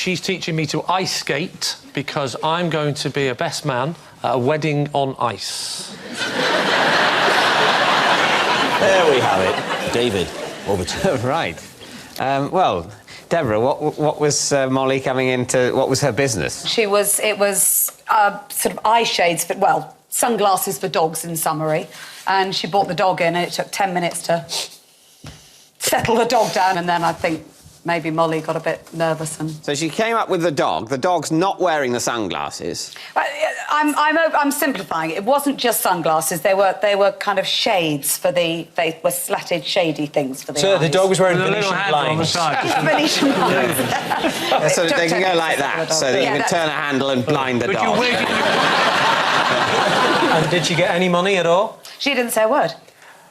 She's teaching me to ice skate because I'm going to be a best man at a wedding on ice. There we have it. David, over to you. Right. Well, Deborah, what was Molly coming into... What was her business? It was sort of eye shades for, well, sunglasses for dogs in summary. And she brought the dog in and it took 10 minutes to settle the dog down. And then I think maybe Molly got a bit nervous and... So she came up with the dog. The dog's not wearing the sunglasses. I'm simplifying it. It wasn't just sunglasses. They were kind of shades for the... They were slatted, shady things for the So eyes. the dog was wearing Venetian blinds. Venetian blinds. So they can go like that, so that you can turn a handle and blind the dog. And did she get any money at all? She didn't say a word.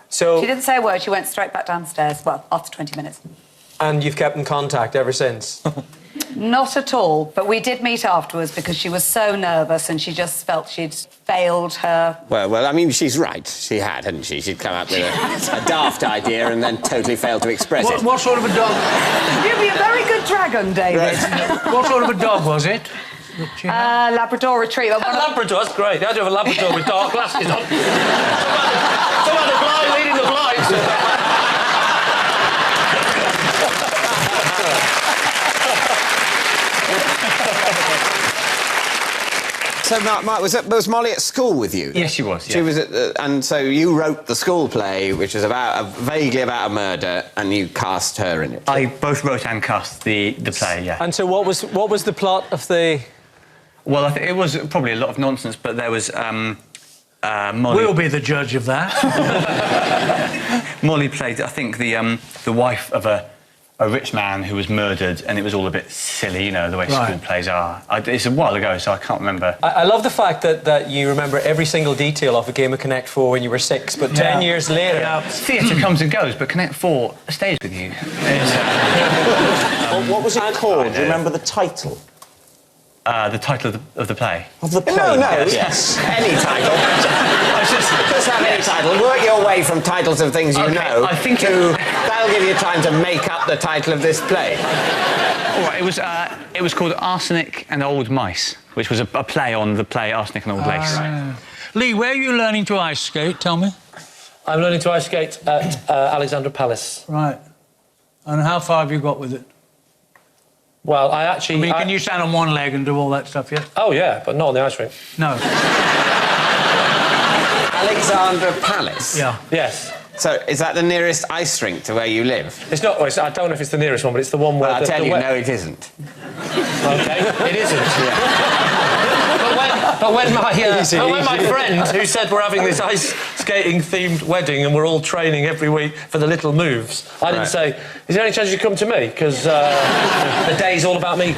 So... She didn't say a word. She went straight back downstairs, well, after 20 minutes. And you've kept in contact ever since? Not at all, but we did meet afterwards because she was so nervous and she just felt she'd failed her... Well, I mean, she's right. She had, hadn't she? She'd come up with a daft idea and then totally failed to express it. What sort of a dog? You'd be a very good dragon, David. Right. What sort of a dog was it? Labrador Retriever. Labrador, that's great. I do have a Labrador with dark glasses on. Someone the blind leading the blinds. So, Mark, was Molly at school with you? Yes, she was, yeah. She was at and so you wrote the school play, which was vaguely about a murder, and you cast her in it. I both wrote and cast the play, yeah. And so what was the plot of the... Well, I think it was probably a lot of nonsense, but there was Molly... We'll be the judge of that. Molly played, I think, the wife of a rich man who was murdered, and it was all a bit silly, you know, the way school plays are. It's a while ago, so I can't remember. I love the fact that you remember every single detail of a game of Connect 4 when you were 6, but 10 years later... Yeah. Theatre comes and goes, but Connect 4 stays with you. What was it called? Do you remember the title? The title of the play. Of the play? No. Yes. Any title. Just have any title. Work your way from titles of things you know I think that'll give you time to make up the title of this play. All right, it was called Arsenic and Old Mice, which was a play on the play Arsenic and Old Lace. Lee, where are you learning to ice skate? Tell me. I'm learning to ice skate at Alexandra Palace. Right. And how far have you got with it? Well, I actually... I mean, can you stand on one leg and do all that stuff, yeah? Oh, yeah, but not on the ice rink. No. Alexandra Palace? Yeah. Yes. So, is that the nearest ice rink to where you live? It's not... I don't know if it's the nearest one, but it's the one where... Well, I'll tell you, no, it isn't. OK, it isn't. But when my friend, who said we're having this ice skating-themed wedding and we're all training every week for the little moves, I didn't say, is there any chance you come to me? Because the day's all about me.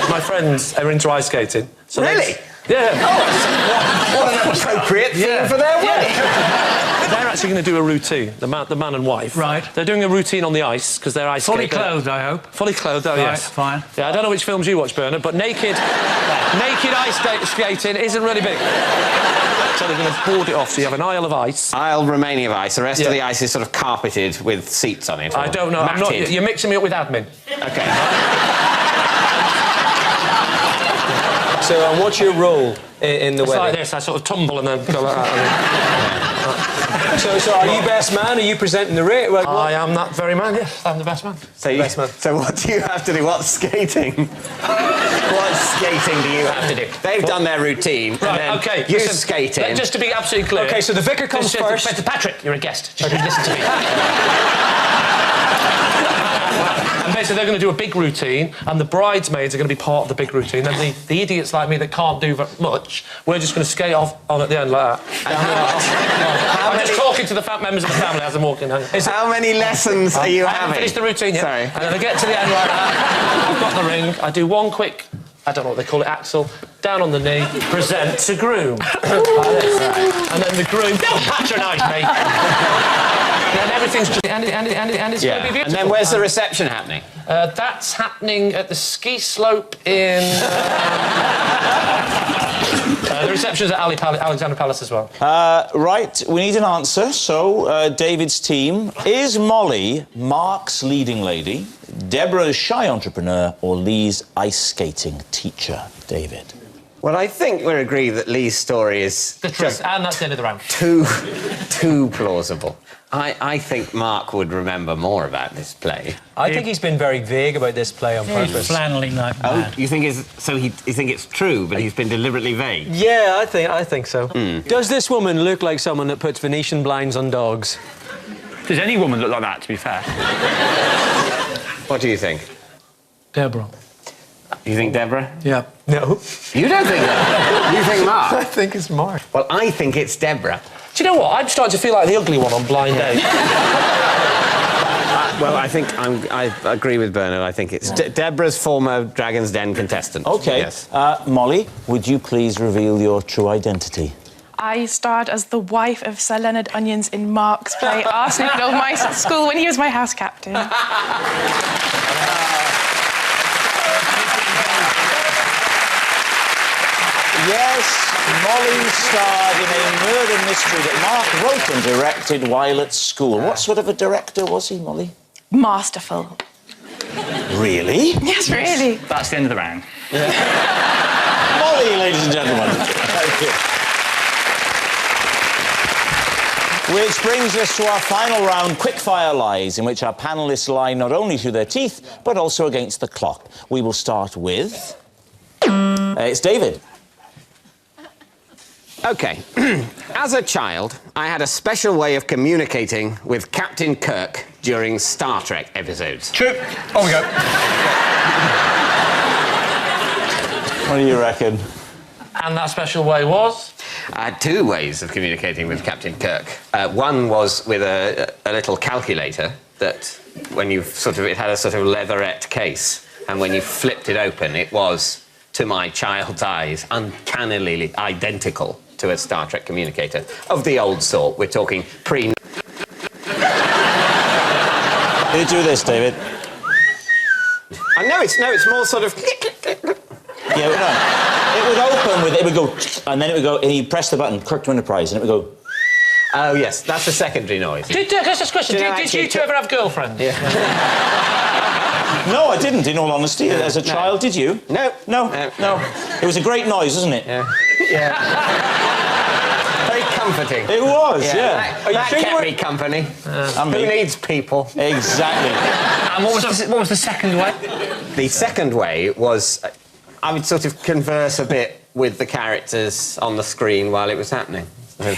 My friends are into ice skating. So really? Yeah. Oh, what an appropriate thing for their wedding. They're actually going to do a routine, the man and wife. Right. They're doing a routine on the ice, because they're ice skating. Fully clothed, I hope. Fully clothed, yes. Fine. Yeah, I don't know which films you watch, Bernard, but naked ice skating isn't really big. So they're going to board it off, so you have an aisle of ice. Aisle remaining of ice. The rest of the ice is sort of carpeted with seats on it. I don't know. You're mixing me up with admin. OK. So, what's your role in the wedding? It's like this. I sort of tumble and then go like that. So are you best man? Are you presenting the rate? Well, I am that very man, yes. I'm the best man. So what do you have to do? What skating? What skating do you have to do? They've done their routine. Right, OK. You skate in. Just to be absolutely clear... OK, so the vicar comes first. Patrick, you're a guest. Just listen to me. And basically, they're going to do a big routine, and the bridesmaids are going to be part of the big routine. And the idiots like me that can't do much, we're just going to skate off on at the end like that. I'm just talking to the fat members of the family as I'm walking home. How many lessons are you having? I haven't finished the routine yet. Sorry. And then I get to the end like that. I've got the ring. I do one quick... I don't know what they call it, axel, down on the knee, present to groom. Like this. And then the groom, don't patronise me! And everything's just... And it's going to be beautiful. And then where's the reception happening? That's happening at the ski slope in... The reception's at Alexandra Palace as well. Right, we need an answer. So, David's team, is Molly Mark's leading lady, Deborah's shy entrepreneur, or Lee's ice skating teacher? David. Well, I think we're agreed that Lee's story is The truth, and that's the end of the round. too plausible. I think Mark would remember more about this play. I think he's been very vague about this play on purpose. Flannelly like mad. You think you think it's true, but he's been deliberately vague? Yeah, I think so. Does this woman look like someone that puts Venetian blinds on dogs? Does any woman look like that, to be fair? What do you think? Deborah. You think Deborah? Yeah. No. You don't think that? You think Mark? I think it's Mark. Well, I think it's Deborah. Do you know what? I'm starting to feel like the ugly one on Blind Date. Well, I think I agree with Bernard. I think it's Deborah's former Dragon's Den contestant. OK. Yes. Molly, would you please reveal your true identity? I starred as the wife of Sir Leonard Onions in Mark's play Arsenic Bill Mice at school when he was my house captain. Yes, Molly starred in a murder mystery that Mark wrote and directed while at school. What sort of a director was he, Molly? Masterful. Really? Yes, really. That's the end of the round. Molly, ladies and gentlemen. Thank you. Which brings us to our final round, Quickfire Lies, in which our panellists lie not only through their teeth, but also against the clock. We will start with... it's David. OK. As a child, I had a special way of communicating with Captain Kirk during Star Trek episodes. True. On we go. What do you reckon? And that special way was? I had two ways of communicating with Captain Kirk. One was with a little calculator that, when you it had a sort of leatherette case, and when you flipped it open, it was, to my child's eyes, uncannily identical to a Star Trek communicator of the old sort. We're talking pre. You do this, David. I know it's more sort of. Yeah, no. It would open with, it would go, and then it would go, and you press the button, Kirk to Enterprise, and it would go... Oh, yes, that's a secondary noise. Just a question. Did you two ever have girlfriends? Yeah. No, I didn't, in all honesty. As a child, did you? No. No. It was a great noise, wasn't it? Yeah. Very comforting. It was, yeah. That kept me company. Who needs people? Exactly. And what was the second way? The second way was... I would sort of converse a bit with the characters on the screen while it was happening. So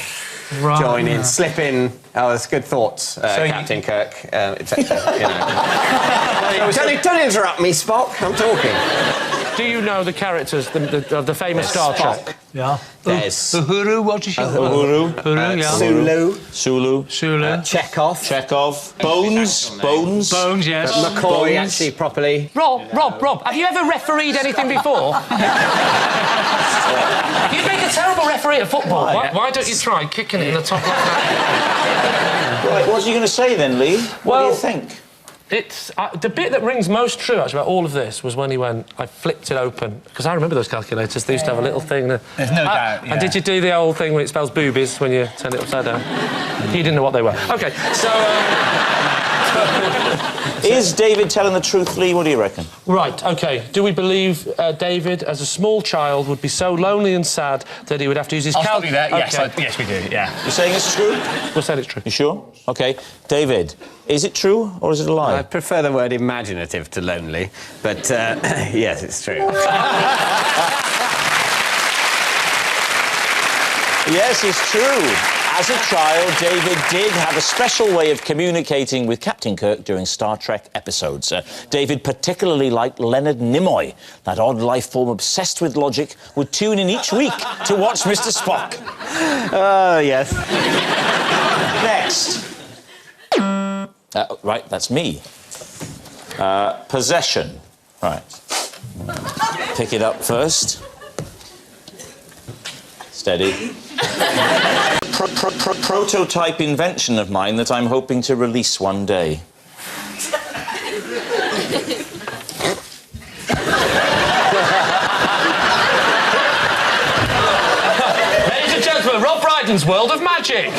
join in, slip in. Oh, that's good thoughts, Captain Kirk, etc. Don't interrupt me, Spock. I'm talking. Do you know the characters of the famous Star Trek? Yeah. There's Uhuru, what is she? Uhuru. Yeah. Sulu. Chekhov. Bones. Bones, yes. McCoy, actually, properly. Rob, have you ever refereed anything before? You'd make a terrible referee at football. Why don't you try kicking it in the top like that? Right, what are you going to say then, Lee? What do you think? It's the bit that rings most true actually about all of this was when he went. I flipped it open because I remember those calculators. They used to have a little thing. There's no doubt. Yeah. And did you do the old thing when it spells boobies when you turn it upside down? You didn't know what they were. Okay, so. Is David telling the truth, Lee? What do you reckon? Right. Okay. Do we believe David, as a small child, would be so lonely and sad that he would have to use his calculator? Yes, yes, we do. Yeah. You're saying it's true? We'll say it's true. You sure? Okay. David, is it true or is it a lie? I prefer the word imaginative to lonely, but yes, it's true. Yes, it's true. As a child, David did have a special way of communicating with Captain Kirk during Star Trek episodes. David particularly liked Leonard Nimoy. That odd life form obsessed with logic would tune in each week to watch Mr. Spock. Oh, yes. Next. Right, that's me. Possession. Right. Pick it up first. Steady. Prototype invention of mine that I'm hoping to release one day. Brydon's World of Magic.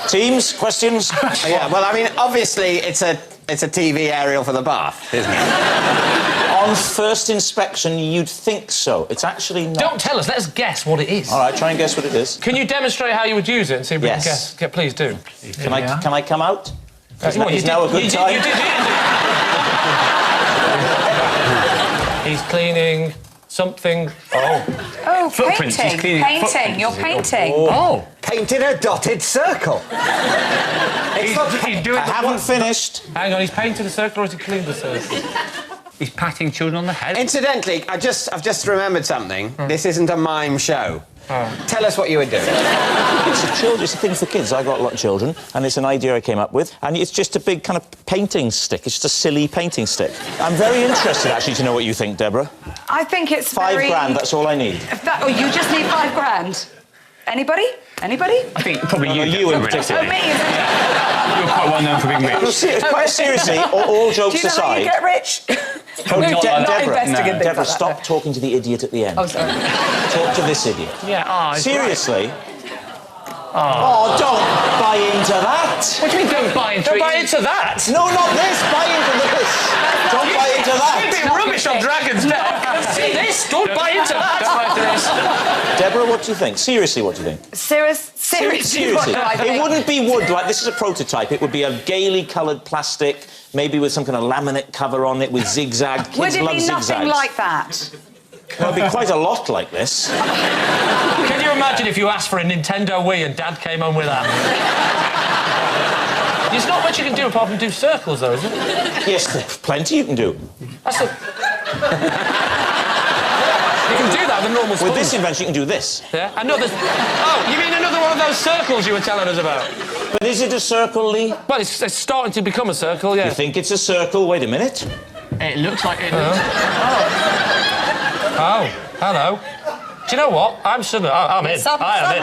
Teams, questions? Yeah, well, I mean, obviously, it's a TV aerial for the bath, isn't it? On first inspection, you'd think so. It's actually not. Don't tell us. Let us guess what it is. All right, try and guess what it is. Can you demonstrate how you would use it and see if we Yes. can guess? Yeah, please do. Can I come out? Well, Is now a good time? You did. He's cleaning something. Oh, Footprints, he's painting. cleaning Painting. footprints. You're painting. Oh. Painted a dotted circle. He's doing I haven't finished. Hang on, he's painted a circle or has he cleaned the circle? He's patting children on the head. Incidentally, I've just remembered something. This isn't a mime show. Tell us what you were doing. It's a thing for kids. I got a lot of children, and it's an idea I came up with, and it's just a big kind of painting stick. It's just a silly painting stick. I'm very interested, actually, to know what you think, Deborah. I think it's £5 grand, that's all I need. You just need £5 grand. Anybody? Anybody? I think probably you in Oh, particular. me, is it? You're quite well known for being No, rich. quite seriously, all jokes Do you know aside... how you get rich? Probably not like that. investing in things Deborah, like stop that. talking to the idiot at the end. Oh, sorry. Talk to this idiot. Yeah, Seriously? Oh, don't buy into that. What do you mean don't buy into Don't it? buy into that. No, not this. Buy into this. Don't buy into You've that. been rubbish on Dragon's Den. See this? Don't buy into that. Don't buy into this. Deborah, what do you think? Seriously, what do you think? Seriously, what do I It think? wouldn't be wood, like this is a prototype. It would be a gaily coloured plastic, maybe with some kind of laminate cover on it with zigzag. Kids Would it love be zigzags. nothing like that? Well, it'd be quite a lot like this. Can you imagine if you asked for a Nintendo Wii and Dad came home with that? There's not much you can do apart from do circles, though, is there? Yes, there's plenty you can do. That's a... You can do that with a normal spoon. With this invention, you can do this. Yeah? Another... Oh, you mean another one of those circles you were telling us about? But is it a circle, Lee? Well, it's starting to become a circle, yeah. You think it's a circle? Wait a minute. It looks like it. Oh, hello. Do you know what? I'm in. I'm in. Suddenly.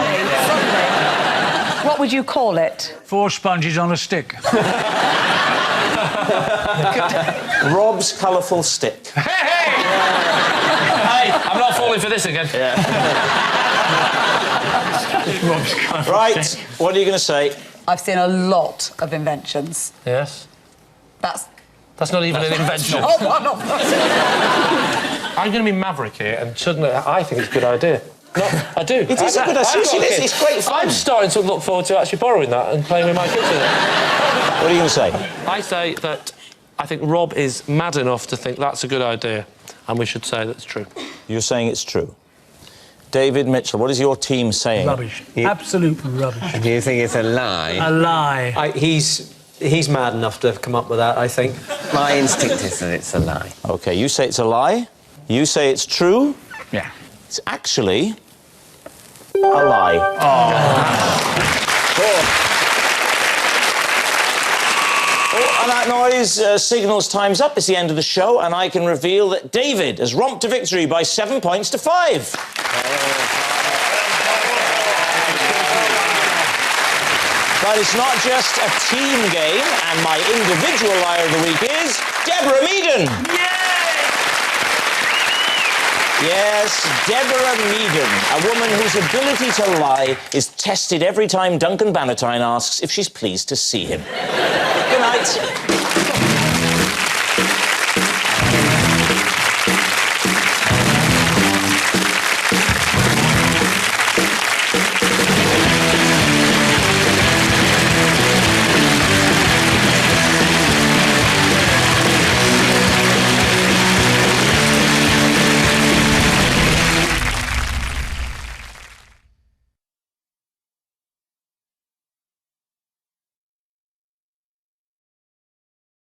What would you call it? 4 sponges on a stick. Rob's colourful stick. Hey! Hey, I'm not falling for this again. Right, what are you going to say? I've seen a lot of inventions. Yes. That's not even an invention. I'm going to be maverick here, and suddenly I think it's a good idea. No, I do. It is a good idea. It's great fun. I'm starting to look forward to actually borrowing that and playing with my kids with it. What are you going to say? I say that I think Rob is mad enough to think that's a good idea, and we should say that's true. You're saying it's true. David Mitchell, what is your team saying? Rubbish. Absolute rubbish. Do you think it's a lie? A lie. He's mad enough to have come up with that, I think. My instinct is that it's a lie. OK, you say it's a lie. You say it's true. Yeah. It's actually a lie. Oh, and that noise signals time's up. It's the end of the show, and I can reveal that David has romped to victory by 7 points to 5. But it's not just a team game, and my individual liar of the week is Deborah Meaden. Yes, Deborah Meaden, a woman whose ability to lie is tested every time Duncan Bannatyne asks if she's pleased to see him. Good night.